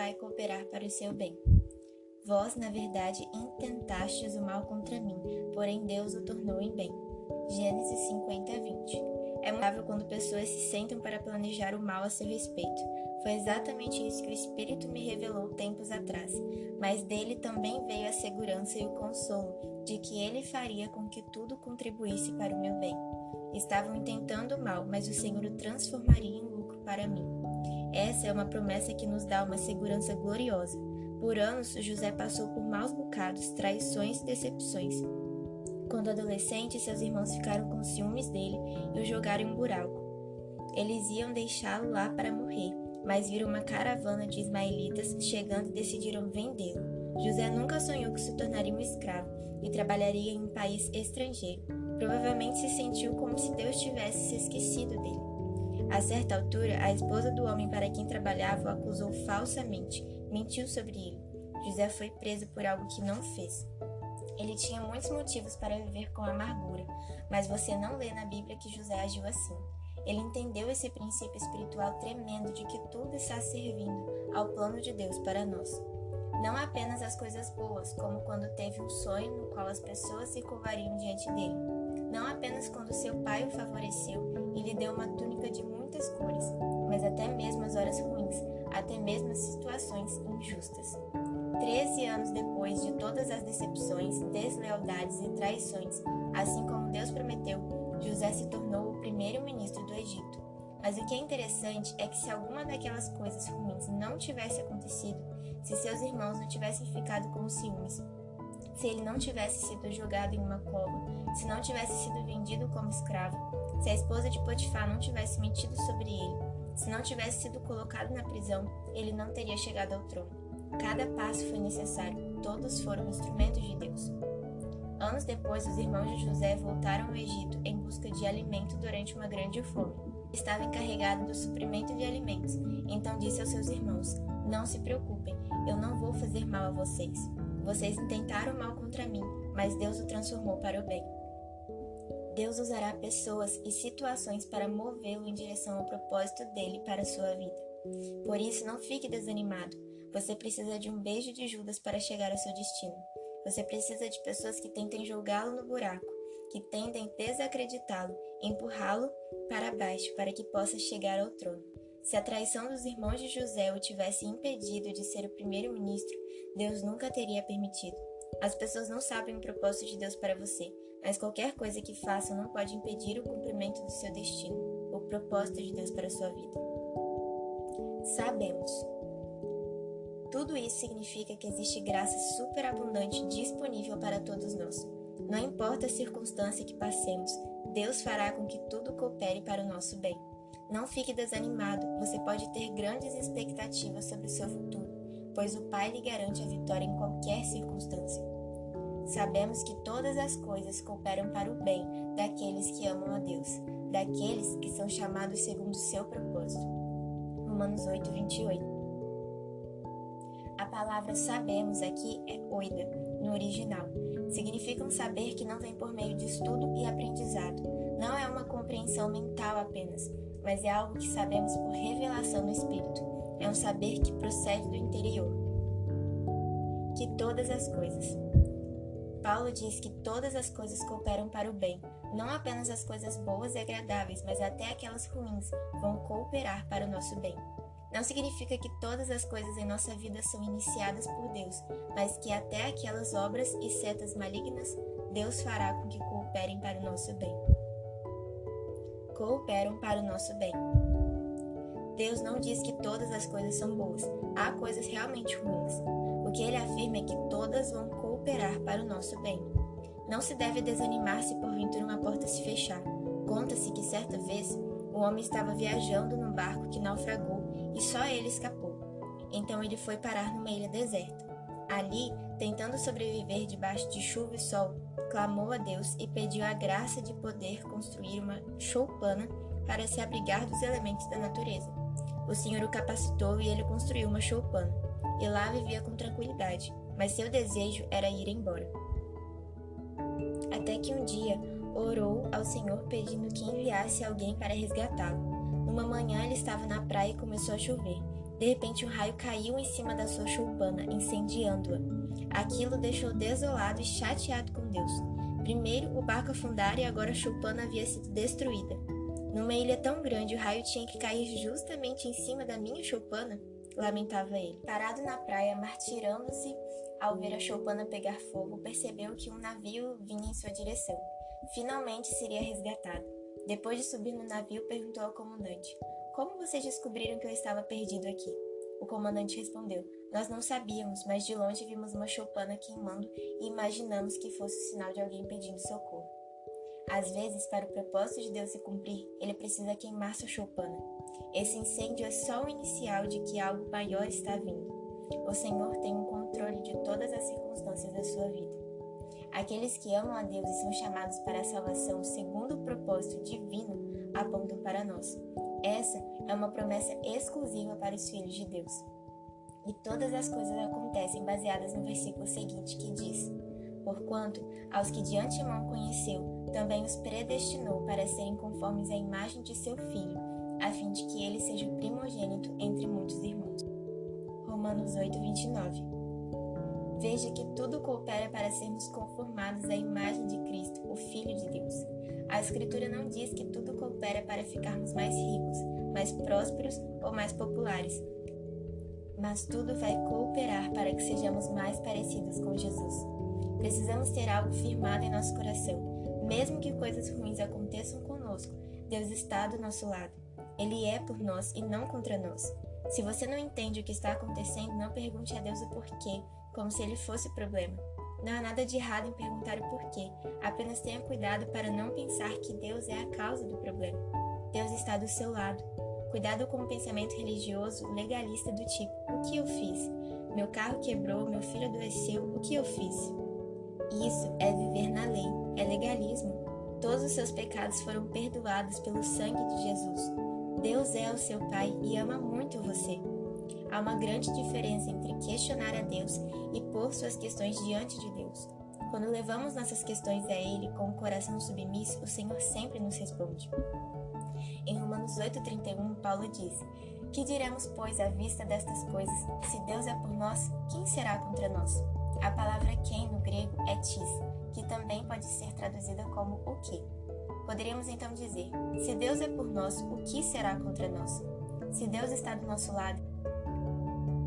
vai cooperar para o seu bem. Vós, na verdade, intentastes o mal contra mim, porém Deus o tornou em bem. Gênesis 50:20. É notável quando pessoas se sentam para planejar o mal a seu respeito. Foi exatamente isso que o Espírito me revelou tempos atrás, mas dele também veio a segurança e o consolo de que ele faria com que tudo contribuísse para o meu bem. Estavam intentando o mal, mas o Senhor o transformaria em lucro para mim. Essa é uma promessa que nos dá uma segurança gloriosa. Por anos, José passou por maus bocados, traições e decepções. Quando adolescente, seus irmãos ficaram com ciúmes dele e o jogaram em um buraco. Eles iam deixá-lo lá para morrer, mas viram uma caravana de ismaelitas chegando e decidiram vendê-lo. José nunca sonhou que se tornaria um escravo e trabalharia em um país estrangeiro. Provavelmente se sentiu como se Deus tivesse se esquecido dele. A certa altura, a esposa do homem para quem trabalhava o acusou falsamente, mentiu sobre ele. José foi preso por algo que não fez. Ele tinha muitos motivos para viver com amargura, mas você não lê na Bíblia que José agiu assim. Ele entendeu esse princípio espiritual tremendo de que tudo está servindo ao plano de Deus para nós. Não apenas as coisas boas, como quando teve um sonho no qual as pessoas se curvariam diante dele. Não apenas quando seu pai o favoreceu e lhe deu uma túnica de muitas cores, mas até mesmo as horas ruins, até mesmo as situações injustas. 13 anos depois de todas as decepções, deslealdades e traições, assim como Deus prometeu, José se tornou o primeiro-ministro do Egito. Mas o que é interessante é que se alguma daquelas coisas ruins não tivesse acontecido, se seus irmãos não tivessem ficado com ciúmes, se ele não tivesse sido jogado em uma cova, se não tivesse sido vendido como escravo, se a esposa de Potifar não tivesse mentido sobre ele, se não tivesse sido colocado na prisão, ele não teria chegado ao trono. Cada passo foi necessário, todos foram instrumentos de Deus. Anos depois, os irmãos de José voltaram ao Egito em busca de alimento durante uma grande fome. Estava encarregado do suprimento de alimentos, então disse aos seus irmãos: "Não se preocupem, eu não vou fazer mal a vocês. Vocês intentaram mal contra mim, mas Deus o transformou para o bem." Deus usará pessoas e situações para movê-lo em direção ao propósito dele para a sua vida. Por isso, não fique desanimado. Você precisa de um beijo de Judas para chegar ao seu destino. Você precisa de pessoas que tentem jogá-lo no buraco, que tentem desacreditá-lo, empurrá-lo para baixo para que possa chegar ao trono. Se a traição dos irmãos de José o tivesse impedido de ser o primeiro-ministro, Deus nunca teria permitido. As pessoas não sabem o propósito de Deus para você, mas qualquer coisa que façam não pode impedir o cumprimento do seu destino, o propósito de Deus para a sua vida. Sabemos. Tudo isso significa que existe graça superabundante disponível para todos nós. Não importa a circunstância que passemos, Deus fará com que tudo coopere para o nosso bem. Não fique desanimado, você pode ter grandes expectativas sobre o seu futuro, pois o Pai lhe garante a vitória em qualquer circunstância. Sabemos que todas as coisas cooperam para o bem daqueles que amam a Deus, daqueles que são chamados segundo o seu propósito. Romanos 8:28. A palavra sabemos aqui é oida, no original. Significa um saber que não vem por meio de estudo e aprendizado. Não é uma compreensão mental apenas, mas é algo que sabemos por revelação no Espírito. É um saber que procede do interior. Que todas as coisas. Paulo diz que todas as coisas cooperam para o bem. Não apenas as coisas boas e agradáveis, mas até aquelas ruins vão cooperar para o nosso bem. Não significa que todas as coisas em nossa vida são iniciadas por Deus, mas que até aquelas obras e setas malignas, Deus fará com que cooperem para o nosso bem. Cooperam para o nosso bem. Deus não diz que todas as coisas são boas. Há coisas realmente ruins. O que ele afirma é que todas vão cooperar para o nosso bem. Não se deve desanimar se porventura uma porta se fechar. Conta-se que certa vez, o homem estava viajando num barco que naufragou e só ele escapou. Então ele foi parar numa ilha deserta. Ali, tentando sobreviver debaixo de chuva e sol, clamou a Deus e pediu a graça de poder construir uma choupana para se abrigar dos elementos da natureza. O Senhor o capacitou e ele construiu uma choupana, e lá vivia com tranquilidade, mas seu desejo era ir embora. Até que um dia orou ao Senhor pedindo que enviasse alguém para resgatá-lo. Numa manhã ele estava na praia e começou a chover. De repente, um raio caiu em cima da sua choupana, incendiando-a. Aquilo o deixou desolado e chateado com Deus. Primeiro, o barco afundara e agora a choupana havia sido destruída. Numa ilha tão grande, o raio tinha que cair justamente em cima da minha choupana? Lamentava ele. Parado na praia, martirando-se ao ver a choupana pegar fogo, percebeu que um navio vinha em sua direção. Finalmente seria resgatado. Depois de subir no navio, perguntou ao comandante: "Como vocês descobriram que eu estava perdido aqui?" O comandante respondeu: "Nós não sabíamos, mas de longe vimos uma choupana queimando e imaginamos que fosse o sinal de alguém pedindo socorro." Às vezes, para o propósito de Deus se cumprir, ele precisa queimar sua choupana. Esse incêndio é só o inicial de que algo maior está vindo. O Senhor tem um controle de todas as circunstâncias da sua vida. Aqueles que amam a Deus e são chamados para a salvação segundo o propósito divino apontam para nós. Essa é uma promessa exclusiva para os filhos de Deus. E todas as coisas acontecem baseadas no versículo seguinte, que diz: "Porquanto, aos que de antemão conheceu, também os predestinou para serem conformes à imagem de seu Filho, a fim de que ele seja o primogênito entre muitos irmãos." Romanos 8:29. Veja que tudo coopera para sermos conformados à imagem de Cristo, o Filho de Deus. A Escritura não diz que tudo coopera para ficarmos mais ricos, mais prósperos ou mais populares, mas tudo vai cooperar para que sejamos mais parecidos com Jesus. Precisamos ter algo firmado em nosso coração. Mesmo que coisas ruins aconteçam conosco, Deus está do nosso lado. Ele é por nós e não contra nós. Se você não entende o que está acontecendo, não pergunte a Deus o porquê, como se ele fosse o problema. Não há nada de errado em perguntar o porquê, apenas tenha cuidado para não pensar que Deus é a causa do problema. Deus está do seu lado. Cuidado com o pensamento religioso legalista do tipo: "O que eu fiz? Meu carro quebrou, meu filho adoeceu, o que eu fiz?" Isso é viver na lei, é legalismo. Todos os seus pecados foram perdoados pelo sangue de Jesus. Deus é o seu Pai e ama muito você. Há uma grande diferença entre questionar a Deus e pôr suas questões diante de Deus. Quando levamos nossas questões a Ele com o coração submisso, o Senhor sempre nos responde. Em Romanos 8:31, Paulo diz: "Que diremos, pois, à vista destas coisas? Se Deus é por nós, quem será contra nós?" A palavra quem no grego é tis, que também pode ser traduzida como o que. Poderíamos então dizer: se Deus é por nós, o que será contra nós? Se Deus está do nosso lado,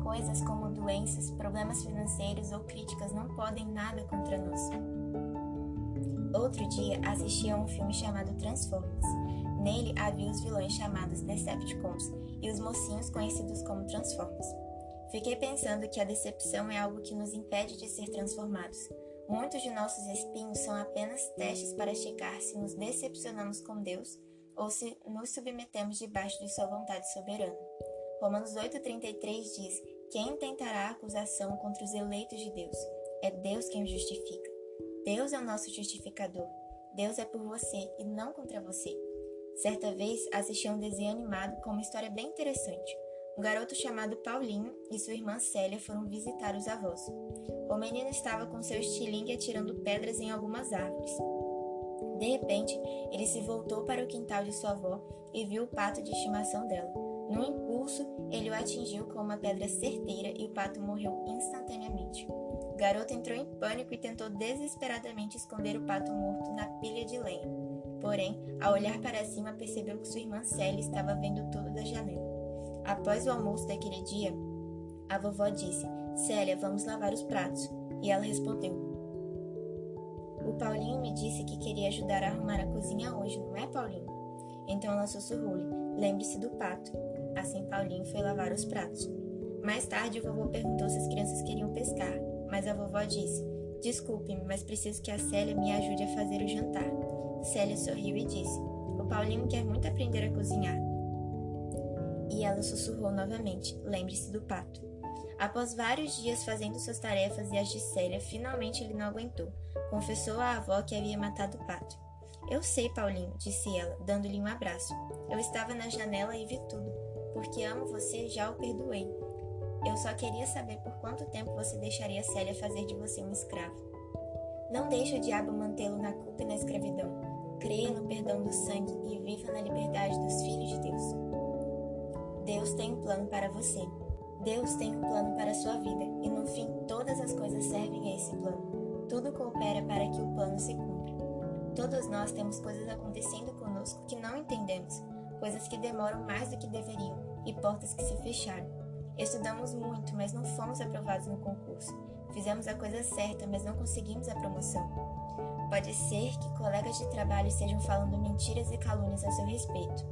coisas como doenças, problemas financeiros ou críticas não podem nada contra nós. Outro dia assisti a um filme chamado Transformers. Nele havia os vilões chamados Decepticons e os mocinhos conhecidos como Transformers. Fiquei pensando que a decepção é algo que nos impede de ser transformados. Muitos de nossos espinhos são apenas testes para checar se nos decepcionamos com Deus ou se nos submetemos debaixo de sua vontade soberana. Romanos 8:33 diz: "Quem tentará acusação contra os eleitos de Deus? É Deus quem os justifica." Deus é o nosso justificador. Deus é por você e não contra você. Certa vez assisti a um desenho animado com uma história bem interessante. Um garoto chamado Paulinho e sua irmã Célia foram visitar os avós. O menino estava com seu estilingue atirando pedras em algumas árvores. De repente, ele se voltou para o quintal de sua avó e viu o pato de estimação dela. Num impulso, ele o atingiu com uma pedra certeira e o pato morreu instantaneamente. O garoto entrou em pânico e tentou desesperadamente esconder o pato morto na pilha de lenha. Porém, ao olhar para cima, percebeu que sua irmã Célia estava vendo tudo da janela. Após o almoço daquele dia, a vovó disse: "Célia, vamos lavar os pratos." E ela respondeu: "O Paulinho me disse que queria ajudar a arrumar a cozinha hoje, não é, Paulinho?" Então ela sussurrou-lhe: "Lembre-se do pato." Assim Paulinho foi lavar os pratos. Mais tarde, o vovô perguntou se as crianças queriam pescar, mas a vovó disse: "Desculpe-me, mas preciso que a Célia me ajude a fazer o jantar." Célia sorriu e disse: "O Paulinho quer muito aprender a cozinhar." E ela sussurrou novamente: "Lembre-se do pato." Após vários dias fazendo suas tarefas e as de Célia, finalmente ele não aguentou. Confessou à avó que havia matado o pato. "Eu sei, Paulinho," disse ela, dando-lhe um abraço. "Eu estava na janela e vi tudo. Porque amo você, já o perdoei. Eu só queria saber por quanto tempo você deixaria Célia fazer de você um escravo." Não deixe o diabo mantê-lo na culpa e na escravidão. Creia no perdão do sangue e viva na liberdade dos filhos de Deus. Deus tem um plano para você. Deus tem um plano para a sua vida e no fim todas as coisas servem a esse plano. Tudo coopera para que o plano se cumpra. Todos nós temos coisas acontecendo conosco que não entendemos, coisas que demoram mais do que deveriam e portas que se fecharam. Estudamos muito, mas não fomos aprovados no concurso. Fizemos a coisa certa, mas não conseguimos a promoção. Pode ser que colegas de trabalho estejam falando mentiras e calúnias a seu respeito.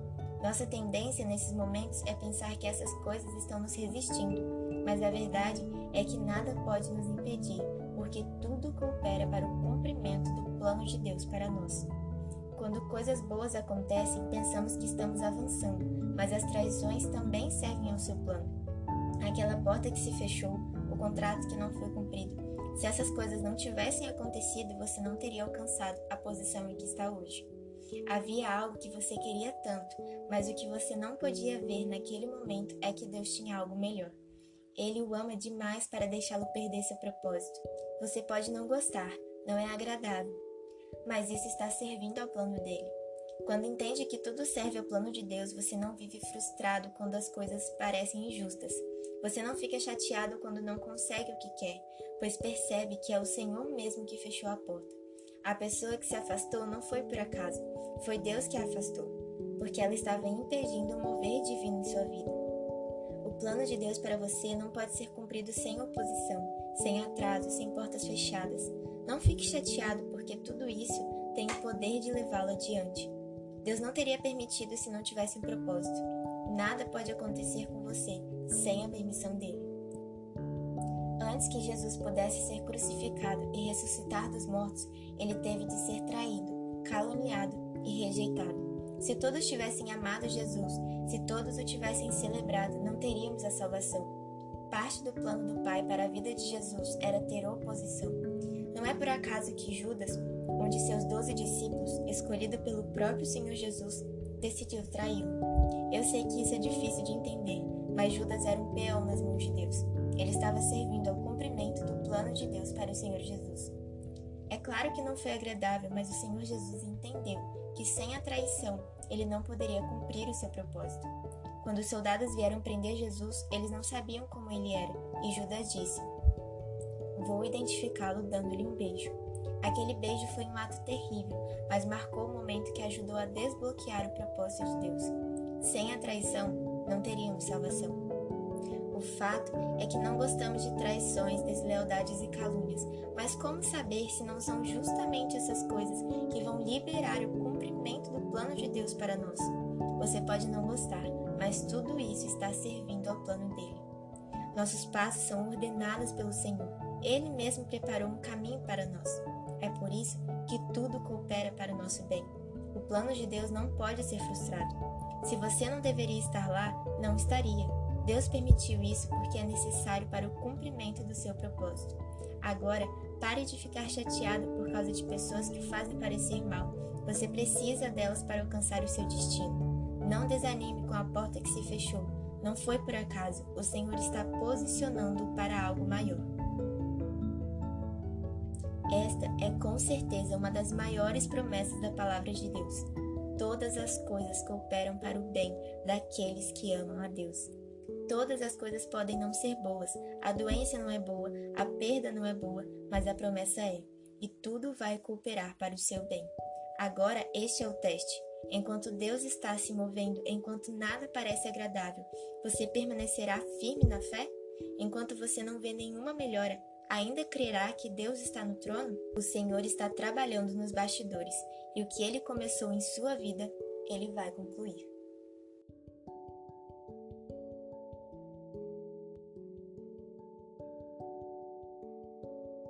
Nossa tendência nesses momentos é pensar que essas coisas estão nos resistindo, mas a verdade é que nada pode nos impedir, porque tudo coopera para o cumprimento do plano de Deus para nós. Quando coisas boas acontecem, pensamos que estamos avançando, mas as traições também servem ao seu plano. Aquela porta que se fechou, o contrato que não foi cumprido. Se essas coisas não tivessem acontecido, você não teria alcançado a posição em que está hoje. Havia algo que você queria tanto, mas o que você não podia ver naquele momento é que Deus tinha algo melhor. Ele o ama demais para deixá-lo perder seu propósito. Você pode não gostar, não é agradável, mas isso está servindo ao plano dele. Quando entende que tudo serve ao plano de Deus, você não vive frustrado quando as coisas parecem injustas. Você não fica chateado quando não consegue o que quer, pois percebe que é o Senhor mesmo que fechou a porta. A pessoa que se afastou não foi por acaso, foi Deus que a afastou, porque ela estava impedindo o mover divino em sua vida. O plano de Deus para você não pode ser cumprido sem oposição, sem atraso, sem portas fechadas. Não fique chateado, porque tudo isso tem o poder de levá-lo adiante. Deus não teria permitido se não tivesse um propósito. Nada pode acontecer com você sem a permissão dele. Antes que Jesus pudesse ser crucificado e ressuscitar dos mortos, ele teve de ser traído, caluniado e rejeitado. Se todos tivessem amado Jesus, se todos o tivessem celebrado, não teríamos a salvação. Parte do plano do Pai para a vida de Jesus era ter oposição. Não é por acaso que Judas, um de seus 12 discípulos, escolhido pelo próprio Senhor Jesus, decidiu traí-lo. Eu sei que isso é difícil de entender, mas Judas era um peão nas mãos de Deus. Ele estava servindo ao cumprimento do plano de Deus para o Senhor Jesus. É claro que não foi agradável, mas o Senhor Jesus entendeu que sem a traição, ele não poderia cumprir o seu propósito. Quando os soldados vieram prender Jesus, eles não sabiam como ele era, e Judas disse: "Vou identificá-lo dando-lhe um beijo." Aquele beijo foi um ato terrível, mas marcou o momento que ajudou a desbloquear o propósito de Deus. Sem a traição, não teríamos salvação. O fato é que não gostamos de traições, deslealdades e calúnias, mas como saber se não são justamente essas coisas que vão liberar o cumprimento do plano de Deus para nós? Você pode não gostar, mas tudo isso está servindo ao plano dele. Nossos passos são ordenados pelo Senhor. Ele mesmo preparou um caminho para nós. É por isso que tudo coopera para o nosso bem. O plano de Deus não pode ser frustrado. Se você não deveria estar lá, não estaria. Deus permitiu isso porque é necessário para o cumprimento do seu propósito. Agora, pare de ficar chateado por causa de pessoas que o fazem parecer mal. Você precisa delas para alcançar o seu destino. Não desanime com a porta que se fechou. Não foi por acaso. O Senhor está posicionando-o para algo maior. Esta é com certeza uma das maiores promessas da palavra de Deus. Todas as coisas cooperam para o bem daqueles que amam a Deus. Todas as coisas podem não ser boas, a doença não é boa, a perda não é boa, mas a promessa é, e tudo vai cooperar para o seu bem. Agora este é o teste. Enquanto Deus está se movendo, enquanto nada parece agradável, você permanecerá firme na fé? Enquanto você não vê nenhuma melhora, ainda crerá que Deus está no trono? O Senhor está trabalhando nos bastidores, e o que Ele começou em sua vida, Ele vai concluir.